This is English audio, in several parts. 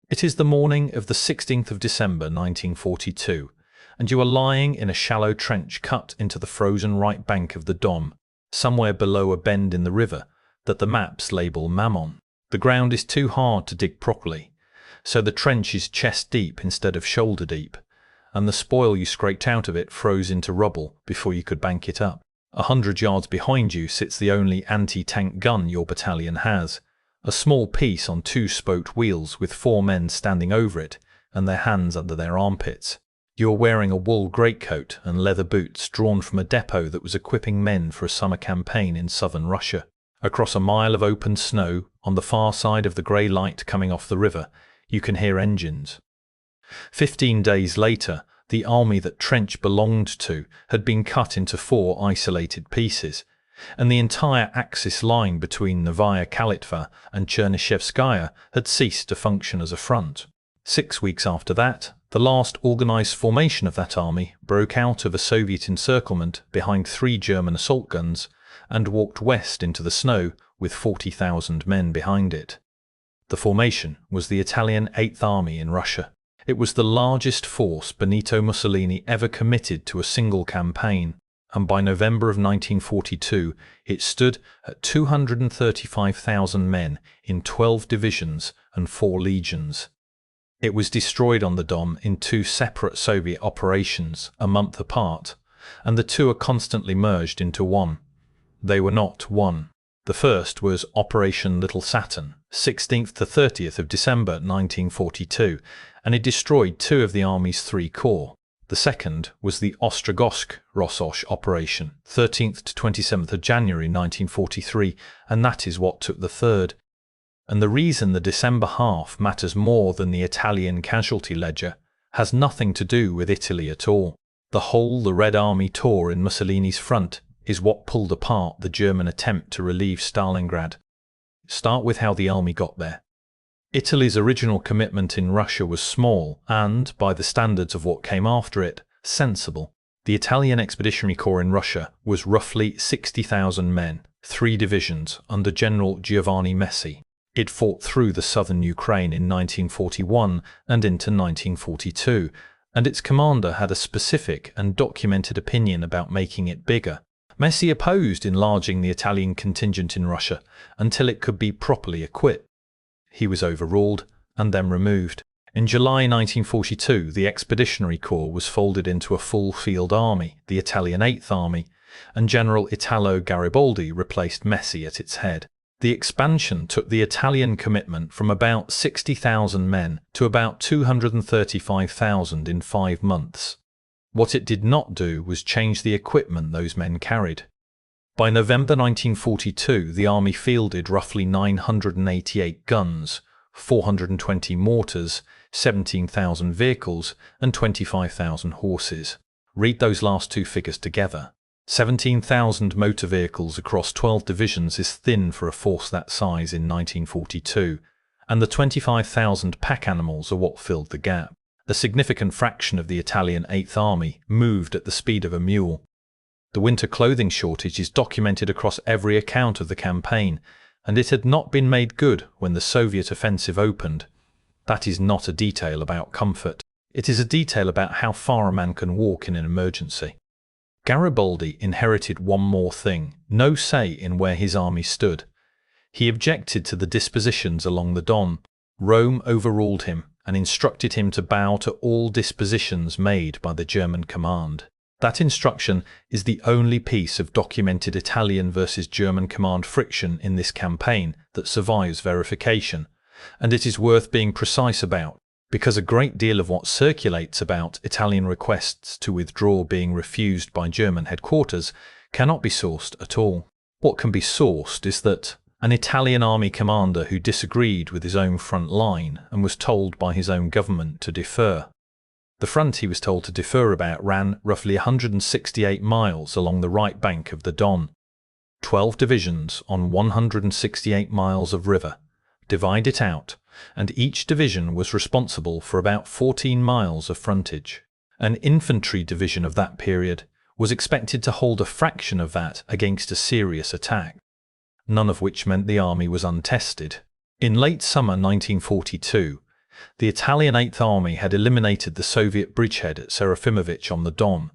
It is the morning of the 16th of December 1942, and you are lying in a shallow trench cut into the frozen right bank of the Dom, somewhere below a bend in the river that the maps label Mamon. The ground is too hard to dig properly, so the trench is chest deep instead of shoulder deep, and the spoil you scraped out of it froze into rubble before you could bank it up. 100 yards behind you sits the only anti-tank gun your battalion has, a small piece on 2-spoked wheels with 4 men standing over it and their hands under their armpits. You are wearing a wool greatcoat and leather boots drawn from a depot that was equipping men for a summer campaign in southern Russia. Across a mile of open snow, on the far side of the grey light coming off the river, you can hear engines. 15 days later, the army that Trench belonged to had been cut into 4 isolated pieces, and the entire Axis line between Novaya Kalitva and Chernyshevskaya had ceased to function as a front. 6 weeks after that, the last organised formation of that army broke out of a Soviet encirclement behind 3 German assault guns and walked west into the snow with 40,000 men behind it. The formation was the Italian 8th Army in Russia. It was the largest force Benito Mussolini ever committed to a single campaign, and by November of 1942 it stood at 235,000 men in 12 divisions and 4 legions. It was destroyed on the Dom in 2 separate Soviet operations a month apart, and the 2 are constantly merged into one. They were not one. The first was Operation Little Saturn, 16th to 30th of December 1942, and it destroyed 2 of the Army's 3 corps. The second was the Ostrogosk-Rossosh operation, 13th to 27th of January 1943, and that is what took the third. And the reason the December half matters more than the Italian casualty ledger has nothing to do with Italy at all. The Red Army tore in Mussolini's front is what pulled apart the German attempt to relieve Stalingrad. Start with how the army got there. Italy's original commitment in Russia was small and, by the standards of what came after it, sensible. The Italian Expeditionary Corps in Russia was roughly 60,000 men, 3 divisions, under General Giovanni Messi. It fought through the southern Ukraine in 1941 and into 1942, and its commander had a specific and documented opinion about making it bigger. Messi opposed enlarging the Italian contingent in Russia until it could be properly equipped. He was overruled and then removed. In July 1942, the Expeditionary Corps was folded into a full-field army, the Italian 8th Army, and General Italo Garibaldi replaced Messi at its head. The expansion took the Italian commitment from about 60,000 men to about 235,000 in 5 months. What it did not do was change the equipment those men carried. By November 1942, the army fielded roughly 988 guns, 420 mortars, 17,000 vehicles, and 25,000 horses. Read those last 2 figures together. 17,000 motor vehicles across 12 divisions is thin for a force that size in 1942, and the 25,000 pack animals are what filled the gap. A significant fraction of the Italian 8th Army moved at the speed of a mule. The winter clothing shortage is documented across every account of the campaign, and it had not been made good when the Soviet offensive opened. That is not a detail about comfort. It is a detail about how far a man can walk in an emergency. Garibaldi inherited one more thing: no say in where his army stood. He objected to the dispositions along the Don. Rome overruled him and instructed him to bow to all dispositions made by the German command. That instruction is the only piece of documented Italian versus German command friction in this campaign that survives verification, and it is worth being precise about, because a great deal of what circulates about Italian requests to withdraw being refused by German headquarters cannot be sourced at all. What can be sourced is that an Italian army commander who disagreed with his own front line and was told by his own government to defer. The front he was told to defer about ran roughly 168 miles along the right bank of the Don. 12 divisions on 168 miles of river. Divide it out, and each division was responsible for about 14 miles of frontage. An infantry division of that period was expected to hold a fraction of that against a serious attack, none of which meant the army was untested. In late summer 1942, The Italian Eighth Army had eliminated the Soviet bridgehead at Serafimovich on the Don,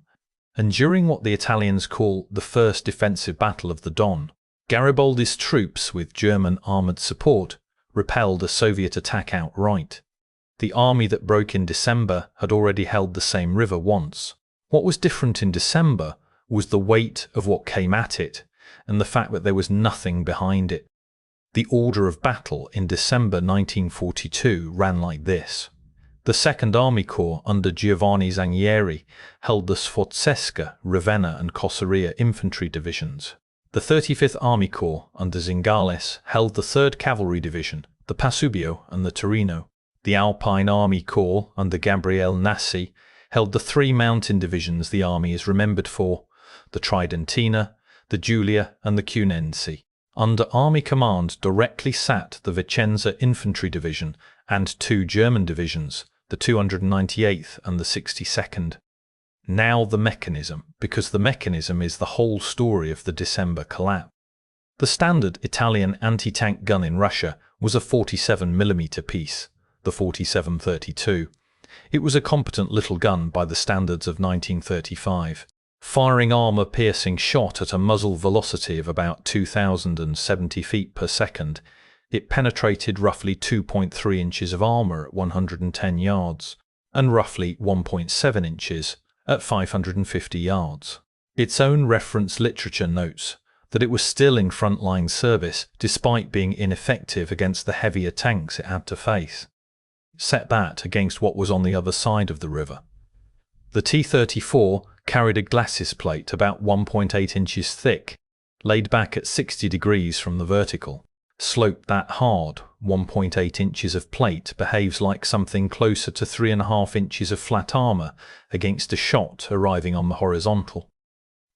and during what the Italians call the First Defensive Battle of the Don, Garibaldi's troops, with German armoured support, repelled a Soviet attack outright. The army that broke in December had already held the same river once. What was different in December was the weight of what came at it, and the fact that there was nothing behind it. The order of battle in December 1942 ran like this. The 2nd Army Corps under Giovanni Zangieri held the Sforzeska, Ravenna and Cossaria infantry divisions. The 35th Army Corps under Zingales held the 3rd Cavalry Division, the Pasubio and the Torino. The Alpine Army Corps under Gabriele Nassi held the 3 mountain divisions the army is remembered for, the Tridentina, the Giulia and the Cunensi. Under Army Command directly sat the Vicenza Infantry Division and 2 German divisions, the 298th and the 62nd. Now the mechanism, because the mechanism is the whole story of the December collapse. The standard Italian anti-tank gun in Russia was a 47mm piece, the 47-32. It was a competent little gun by the standards of 1935, firing armour-piercing shot at a muzzle velocity of about 2,070 feet per second. It penetrated roughly 2.3 inches of armour at 110 yards, and roughly 1.7 inches at 550 yards. Its own reference literature notes that it was still in frontline service despite being ineffective against the heavier tanks it had to face. Set that against what was on the other side of the river. The T-34 carried a glacis plate about 1.8 inches thick, laid back at 60 degrees from the vertical. Sloped that hard, 1.8 inches of plate behaves like something closer to 3.5 inches of flat armour against a shot arriving on the horizontal.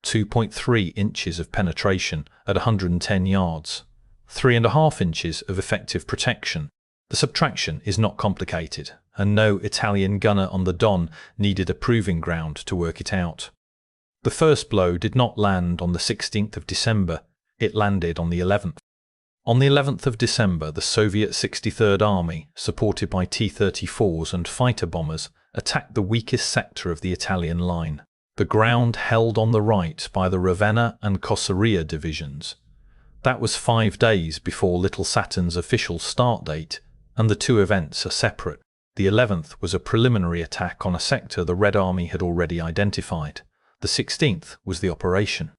2.3 inches of penetration at 110 yards. 3.5 inches of effective protection. The subtraction is not complicated, and no Italian gunner on the Don needed a proving ground to work it out. The first blow did not land on the 16th of December, it landed on the 11th. On the 11th of December, the Soviet 63rd Army, supported by T-34s and fighter bombers, attacked the weakest sector of the Italian line, the ground held on the right by the Ravenna and Cossaria divisions. That was 5 days before Little Saturn's official start date, and the two events are separate. The 11th was a preliminary attack on a sector the Red Army had already identified. The 16th was the operation.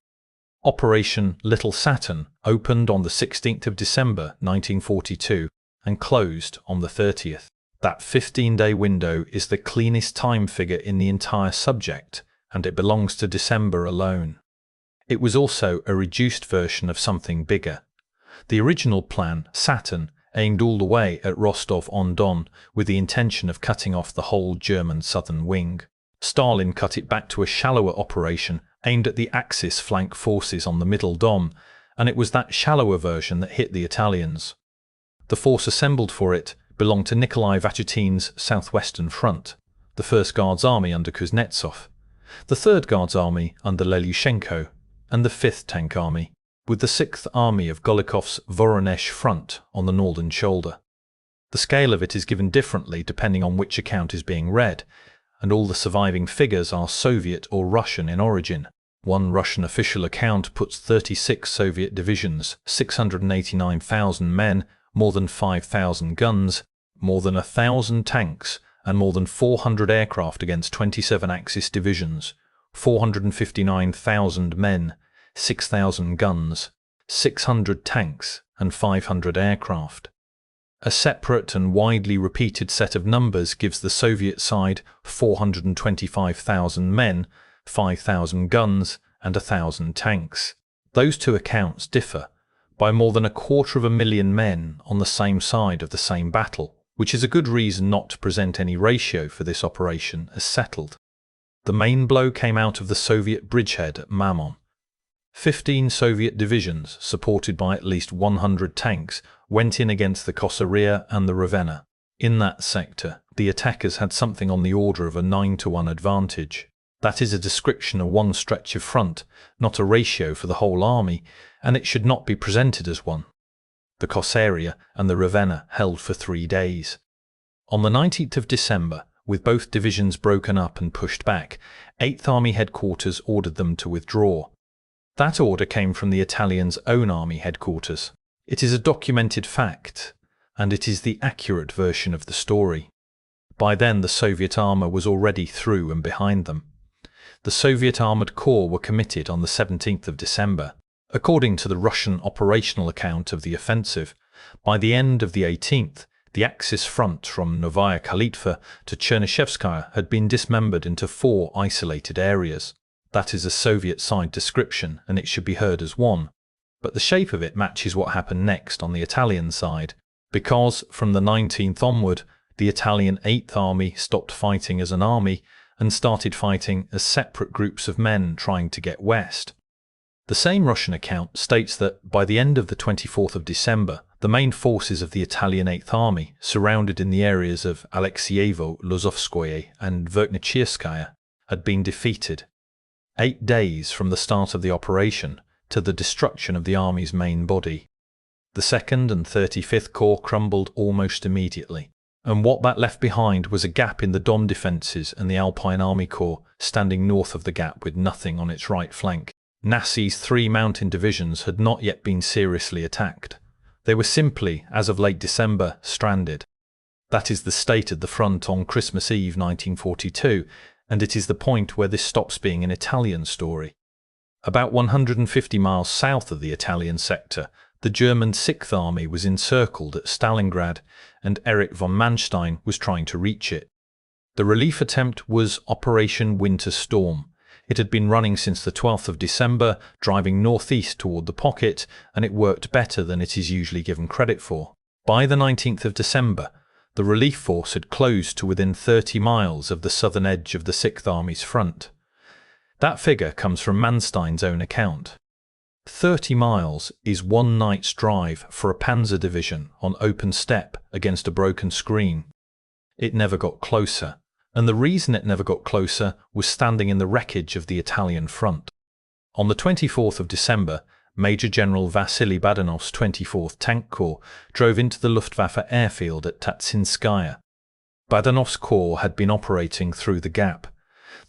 Operation Little Saturn opened on the 16th of December 1942 and closed on the 30th. That 15-day window is the cleanest time figure in the entire subject, and it belongs to December alone. It was also a reduced version of something bigger. The original plan, Saturn, aimed all the way at Rostov-on-Don with the intention of cutting off the whole German southern wing. Stalin cut it back to a shallower operation aimed at the Axis flank forces on the Middle Dom, and it was that shallower version that hit the Italians. The force assembled for it belonged to Nikolai Vachutin's southwestern front, the 1st Guards Army under Kuznetsov, the 3rd Guards Army under Lelushenko, and the 5th Tank Army, with the 6th Army of Golikov's Voronezh front on the northern shoulder. The scale of it is given differently depending on which account is being read, and all the surviving figures are Soviet or Russian in origin. One Russian official account puts 36 Soviet divisions, 689,000 men, more than 5,000 guns, more than 1,000 tanks, and more than 400 aircraft against 27 Axis divisions, 459,000 men, 6,000 guns, 600 tanks, and 500 aircraft. A separate and widely repeated set of numbers gives the Soviet side 425,000 men, 5,000 guns, and 1,000 tanks. Those two accounts differ by more than 250,000 men on the same side of the same battle, which is a good reason not to present any ratio for this operation as settled. The main blow came out of the Soviet bridgehead at Mamon. 15 Soviet divisions, supported by at least 100 tanks, went in against the Cossaria and the Ravenna. In that sector, the attackers had something on the order of a 9-to-1 advantage. That is a description of one stretch of front, not a ratio for the whole army, and it should not be presented as one. The Cossaria and the Ravenna held for 3 days. On the 19th of December, with both divisions broken up and pushed back, 8th Army headquarters ordered them to withdraw. That order came from the Italians' own army headquarters. It is a documented fact, and it is the accurate version of the story. By then, the Soviet armour was already through and behind them. The Soviet Armoured Corps were committed on the 17th of December. According to the Russian operational account of the offensive, by the end of the 18th, the Axis front from Novaya Kalitva to Chernyshevskaya had been dismembered into 4 isolated areas. That is a Soviet-side description, and it should be heard as one. But the shape of it matches what happened next on the Italian side, because from the 19th onward, the Italian 8th Army stopped fighting as an army and started fighting as separate groups of men trying to get west. The same Russian account states that by the end of the 24th of December, the main forces of the Italian 8th Army, surrounded in the areas of Alexeyevo, Lozovskoye and Verkhnechirskaya, had been defeated. 8 days from the start of the operation to the destruction of the army's main body. The 2nd and 35th Corps crumbled almost immediately, and what that left behind was a gap in the Don defences and the Alpine Army Corps standing north of the gap with nothing on its right flank. Nassi's 3 mountain divisions had not yet been seriously attacked. They were simply, as of late December, stranded. That is the state of the front on Christmas Eve 1942, and it is the point where this stops being an Italian story. About 150 miles south of the Italian sector, the German 6th Army was encircled at Stalingrad, and Erich von Manstein was trying to reach it. The relief attempt was Operation Winter Storm. It had been running since the 12th of December, driving northeast toward the pocket, and it worked better than it is usually given credit for. By the 19th of December, the relief force had closed to within 30 miles of the southern edge of the 6th Army's front. That figure comes from Manstein's own account. 30 miles is 1 night's drive for a Panzer division on open steppe against a broken screen. It never got closer, and the reason it never got closer was standing in the wreckage of the Italian front. On the 24th of December, Major General Vasily Badanov's 24th Tank Corps drove into the Luftwaffe airfield at Tatsinskaya. Badanov's corps had been operating through the gap.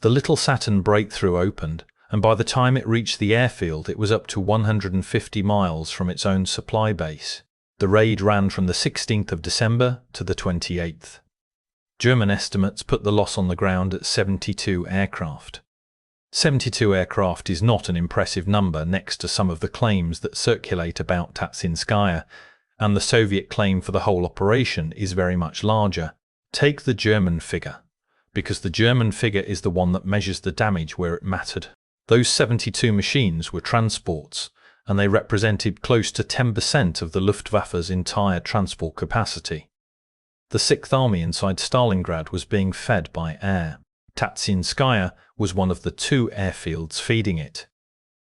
The Little Saturn breakthrough opened, and by the time it reached the airfield it was up to 150 miles from its own supply base. The raid ran from the 16th of December to the 28th. German estimates put the loss on the ground at 72 aircraft. 72 aircraft is not an impressive number next to some of the claims that circulate about Tatsinskaya, and the Soviet claim for the whole operation is very much larger. Take the German figure, because the German figure is the one that measures the damage where it mattered. Those 72 machines were transports, and they represented close to 10% of the Luftwaffe's entire transport capacity. The 6th Army inside Stalingrad was being fed by air. Tatsinskaya was one of the 2 airfields feeding it.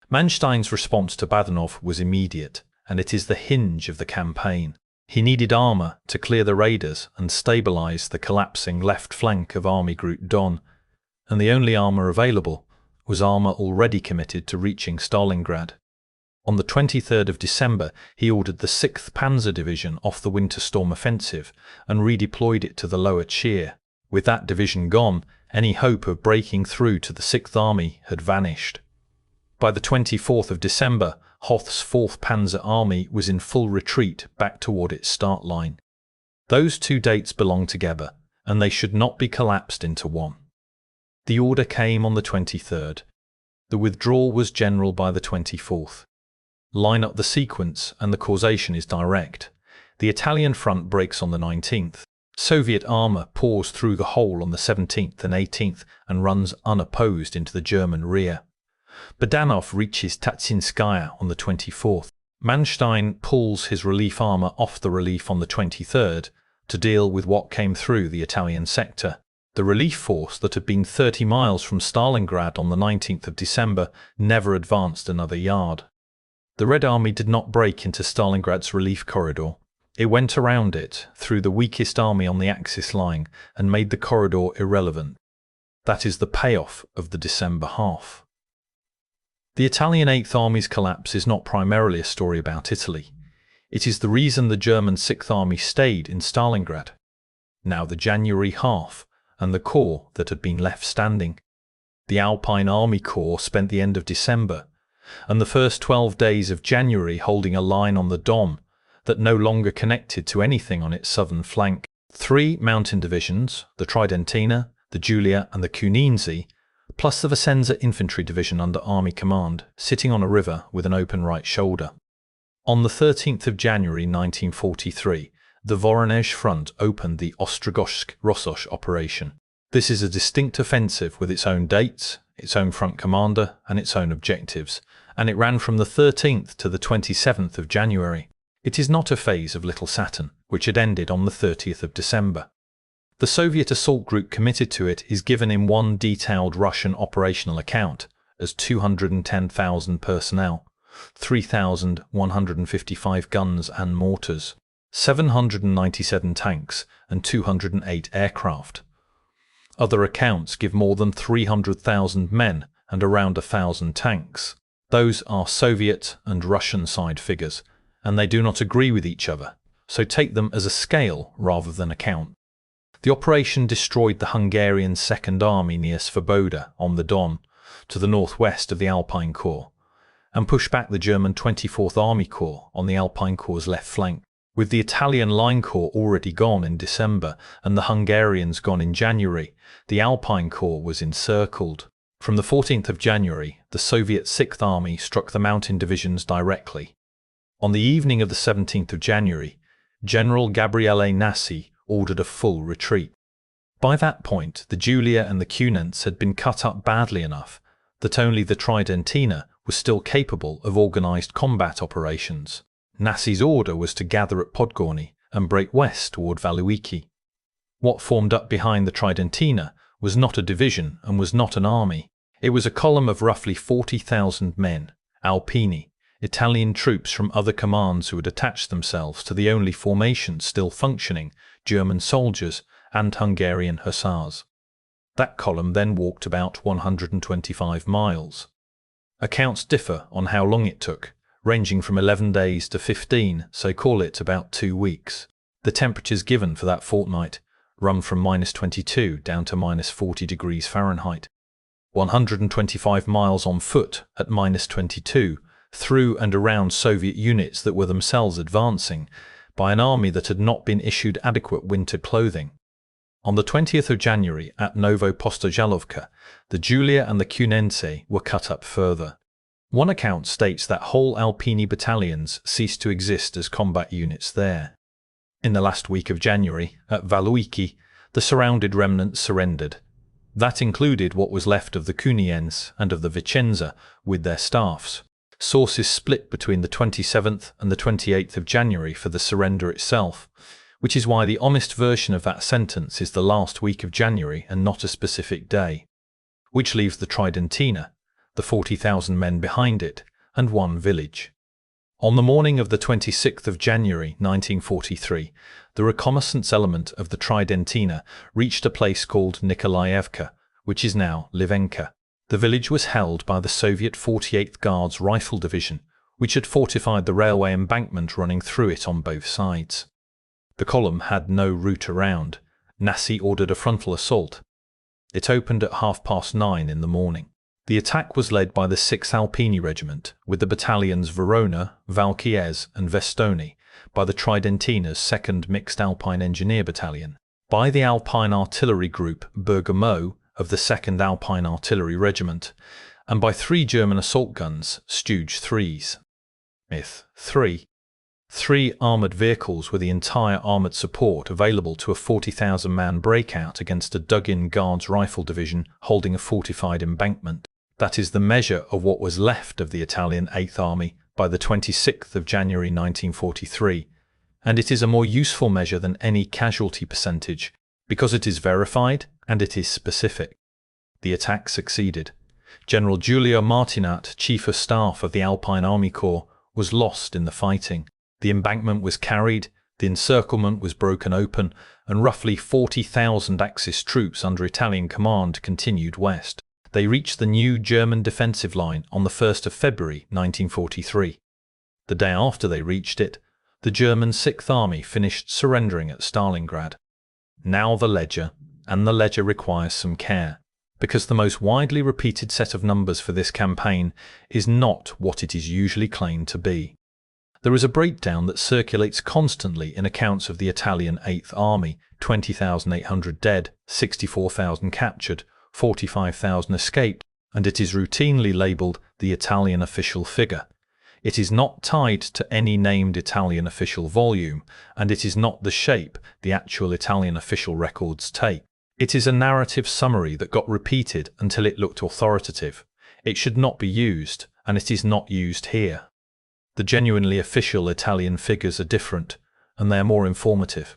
Manstein's response to Badanov was immediate, and it is the hinge of the campaign. He needed armour to clear the raiders and stabilise the collapsing left flank of Army Group Don, and the only armour available was armour already committed to reaching Stalingrad. On the 23rd of December, he ordered the 6th Panzer Division off the Winter Storm offensive and redeployed it to the Lower Chir. With that division gone, any hope of breaking through to the 6th Army had vanished. By the 24th of December, Hoth's 4th Panzer Army was in full retreat back toward its start line. Those 2 dates belong together, and they should not be collapsed into one. The order came on the 23rd. The withdrawal was general by the 24th. Line up the sequence and the causation is direct. The Italian front breaks on the 19th. Soviet armour pours through the hole on the 17th and 18th and runs unopposed into the German rear. Badanov reaches Tatsinskaya on the 24th. Manstein pulls his relief armour off the relief on the 23rd to deal with what came through the Italian sector. The relief force that had been 30 miles from Stalingrad on the 19th of December never advanced another yard. The Red Army did not break into Stalingrad's relief corridor. It went around it, through the weakest army on the Axis line, and made the corridor irrelevant. That is the payoff of the December half. The Italian 8th Army's collapse is not primarily a story about Italy. It is the reason the German 6th Army stayed in Stalingrad. now the January half, and the corps that had been left standing. The Alpine Army Corps spent the end of December and the first 12 days of January holding a line on the Dom that no longer connected to anything on its southern flank. 3 mountain divisions, the Tridentina, the Giulia and the Cunense, plus the Vicenza Infantry Division under Army Command, sitting on a river with an open right shoulder. On the 13th of January 1943, the Voronezh front opened the Ostrogosk-Rossosh operation. This is a distinct offensive with its own dates, its own front commander and its own objectives, and it ran from the 13th to the 27th of January. It is not a phase of Little Saturn, which had ended on the 30th of December. The Soviet assault group committed to it is given in one detailed Russian operational account as 210,000 personnel, 3,155 guns and mortars, 797 tanks and 208 aircraft. Other accounts give more than 300,000 men and around 1,000 tanks. Those are Soviet and Russian side figures, and they do not agree with each other, so take them as a scale rather than a count. The operation destroyed the Hungarian Second Army near Svoboda on the Don, to the northwest of the Alpine Corps, and pushed back the German 24th Army Corps on the Alpine Corps' left flank. With the Italian Line Corps already gone in December and the Hungarians gone in January, the Alpine Corps was encircled. From the 14th of January, the Soviet 6th Army struck the mountain divisions directly. On the evening of the 17th of January, General Gabriele Nassi ordered a full retreat. By that point, the Giulia and the Cunense had been cut up badly enough that only the Tridentina was still capable of organised combat operations. Nassi's order was to gather at Podgorny and break west toward Waluiki. What formed up behind the Tridentina was not a division and was not an army. It was a column of roughly 40,000 men, Alpini, Italian troops from other commands who had attached themselves to the only formation still functioning, German soldiers and Hungarian hussars. That column then walked about 125 miles. Accounts differ on how long it took, ranging from 11 days to 15, so call it about 2 weeks. The temperatures given for that fortnight run from -22 down to -40 degrees Fahrenheit. 125 miles on foot at -22, through and around Soviet units that were themselves advancing, by an army that had not been issued adequate winter clothing. On the 20th of January at Novopostojalovka, the Giulia and the Cunense were cut up further. One account states that whole Alpini battalions ceased to exist as combat units there. In the last week of January, at Waluiki, the surrounded remnants surrendered. That included what was left of the Cuniense and of the Vicenza with their staffs. Sources split between the 27th and the 28th of January for the surrender itself, which is why the honest version of that sentence is the last week of January and not a specific day, which leaves the Tridentina, the 40,000 men behind it, and one village. On the morning of the 26th of January 1943, the reconnaissance element of the Tridentina reached a place called Nikolaevka, which is now Livenka. The village was held by the Soviet 48th Guards Rifle Division, which had fortified the railway embankment running through it on both sides. The column had no route around. Nassi ordered a frontal assault. It opened at 9:30 in the morning. The attack was led by the 6th Alpini Regiment, with the battalions Verona, Valchies and Vestoni, by the Tridentina's 2nd Mixed Alpine Engineer Battalion, by the Alpine Artillery Group Bergamo of the 2nd Alpine Artillery Regiment, and by 3 German assault guns, Stooge 3s. Myth 3. 3 armoured vehicles were the entire armoured support available to a 40,000-man breakout against a dug-in Guards Rifle Division holding a fortified embankment. That is the measure of what was left of the Italian 8th Army by the 26th of January 1943, and it is a more useful measure than any casualty percentage, because it is verified and it is specific. The attack succeeded. General Giulio Martinat, Chief of Staff of the Alpine Army Corps, was lost in the fighting. The embankment was carried, the encirclement was broken open, and roughly 40,000 Axis troops under Italian command continued west. They reached the new German defensive line on the 1st of February 1943. The day after they reached it, the German 6th Army finished surrendering at Stalingrad. Now the ledger, and the ledger requires some care, because the most widely repeated set of numbers for this campaign is not what it is usually claimed to be. There is a breakdown that circulates constantly in accounts of the Italian 8th Army: 20,800 dead, 64,000 captured, 45,000 escaped, and it is routinely labelled the Italian official figure. It is not tied to any named Italian official volume, and it is not the shape the actual Italian official records take. It is a narrative summary that got repeated until it looked authoritative. It should not be used, and it is not used here. The genuinely official Italian figures are different, and they are more informative.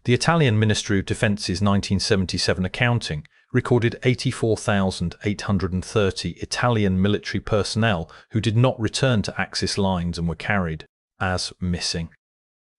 The Italian Ministry of Defence's 1977 accounting recorded 84,830 Italian military personnel who did not return to Axis lines and were carried as missing.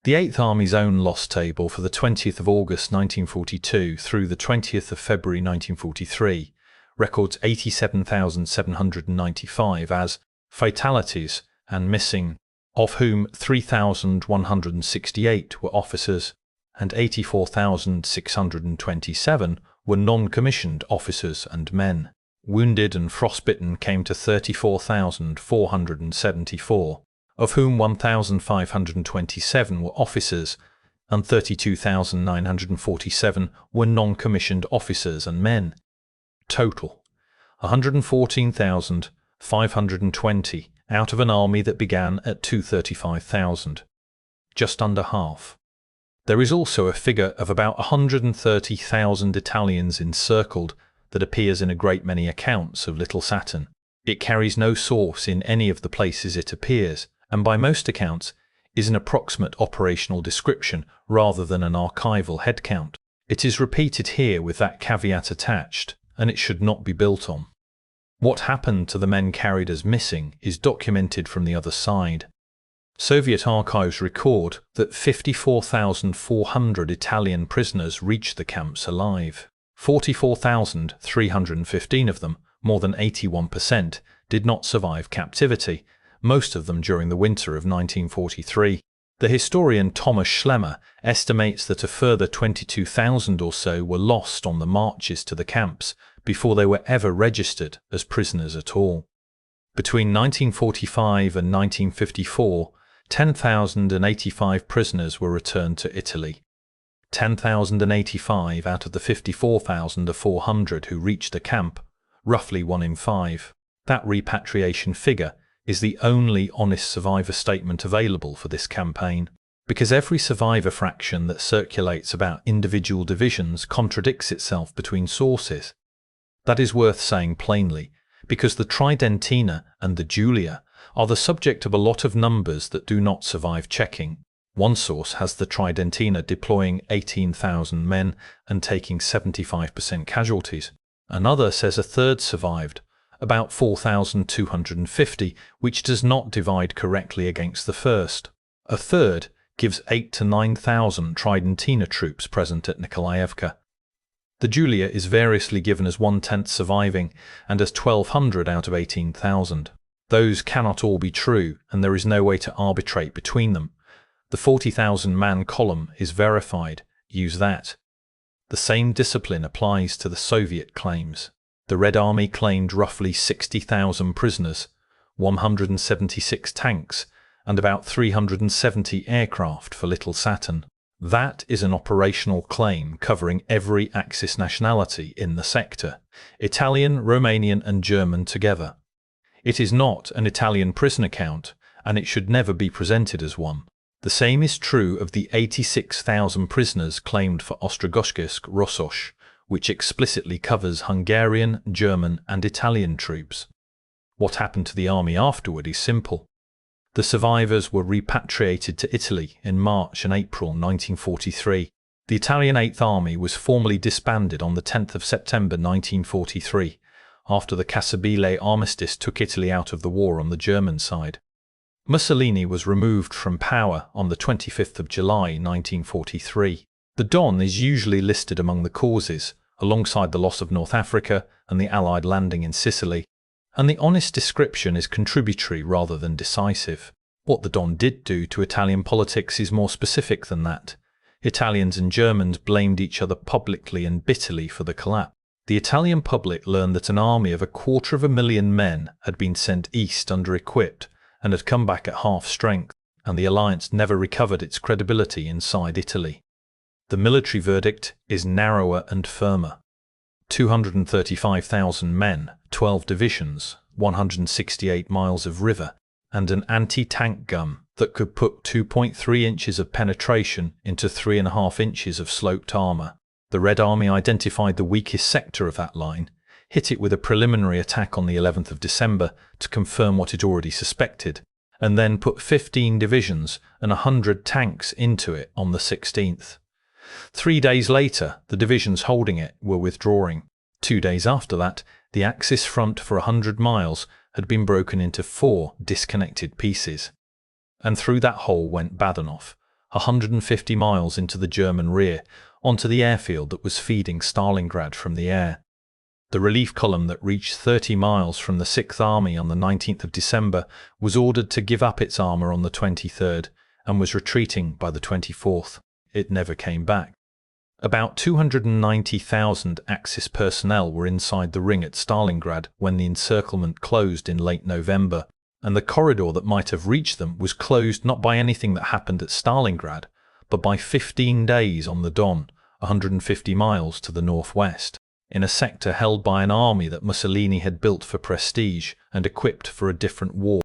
The 8th Army's own loss table for the 20th of August 1942 through the 20th of February 1943 records 87,795 as fatalities and missing, of whom 3,168 were officers and 84,627 were non-commissioned officers and men. Wounded and frostbitten came to 34,474, of whom 1,527 were officers and 32,947 were non-commissioned officers and men. Total: 114,520 out of an army that began at 235,000. Just under half. There is also a figure of about 130,000 Italians encircled that appears in a great many accounts of Little Saturn. It carries no source in any of the places it appears, and by most accounts is an approximate operational description rather than an archival headcount. It is repeated here with that caveat attached, and it should not be built on. What happened to the men carried as missing is documented from the other side. Soviet archives record that 54,400 Italian prisoners reached the camps alive. 44,315 of them, more than 81%, did not survive captivity, most of them during the winter of 1943. The historian Thomas Schlemmer estimates that a further 22,000 or so were lost on the marches to the camps before they were ever registered as prisoners at all. Between 1945 and 1954, 10,085 prisoners were returned to Italy. 10,085 out of the 54,400 who reached the camp, roughly 1 in 5. That repatriation figure is the only honest survivor statement available for this campaign, because every survivor fraction that circulates about individual divisions contradicts itself between sources. That is worth saying plainly, because the Tridentina and the Giulia are the subject of a lot of numbers that do not survive checking. One source has the Tridentina deploying 18,000 men and taking 75% casualties. Another says a third survived, about 4,250, which does not divide correctly against the first. A third gives 8,000 to 9,000 Tridentina troops present at Nikolaevka. The Giulia is variously given as 1/10 surviving and as 1,200 out of 18,000. Those cannot all be true, and there is no way to arbitrate between them. The 40,000-man column is verified. Use that. The same discipline applies to the Soviet claims. The Red Army claimed roughly 60,000 prisoners, 176 tanks, and about 370 aircraft for Little Saturn. That is an operational claim covering every Axis nationality in the sector, Italian, Romanian and German together. It is not an Italian prison account, and it should never be presented as one. The same is true of the 86,000 prisoners claimed for Ostrogothsk-Rossosh, which explicitly covers Hungarian, German and Italian troops. What happened to the army afterward is simple. The survivors were repatriated to Italy in March and April 1943. The Italian 8th Army was formally disbanded on the 10th of September 1943, after the Cassabile armistice took Italy out of the war on the German side. Mussolini was removed from power on the 25th of July 1943. The Don is usually listed among the causes, alongside the loss of North Africa and the Allied landing in Sicily, and the honest description is contributory rather than decisive. What the Don did do to Italian politics is more specific than that. Italians and Germans blamed each other publicly and bitterly for the collapse. The Italian public learned that an army of 250,000 men had been sent east under-equipped and had come back at half strength, and the alliance never recovered its credibility inside Italy. The military verdict is narrower and firmer. 235,000 men, 12 divisions, 168 miles of river, and an anti-tank gun that could put 2.3 inches of penetration into 3.5 inches of sloped armour. The Red Army identified the weakest sector of that line, hit it with a preliminary attack on the 11th of December to confirm what it already suspected, and then put 15 divisions and 100 tanks into it on the 16th. 3 days later, the divisions holding it were withdrawing. 2 days after that, the Axis front for 100 miles had been broken into 4 disconnected pieces. And through that hole went Badanov, 150 miles into the German rear, onto the airfield that was feeding Stalingrad from the air. The relief column that reached 30 miles from the 6th Army on the 19th of December was ordered to give up its armour on the 23rd and was retreating by the 24th. It never came back. About 290,000 Axis personnel were inside the ring at Stalingrad when the encirclement closed in late November, and the corridor that might have reached them was closed not by anything that happened at Stalingrad, but by 15 days on the Don, 150 miles to the northwest, in a sector held by an army that Mussolini had built for prestige and equipped for a different war.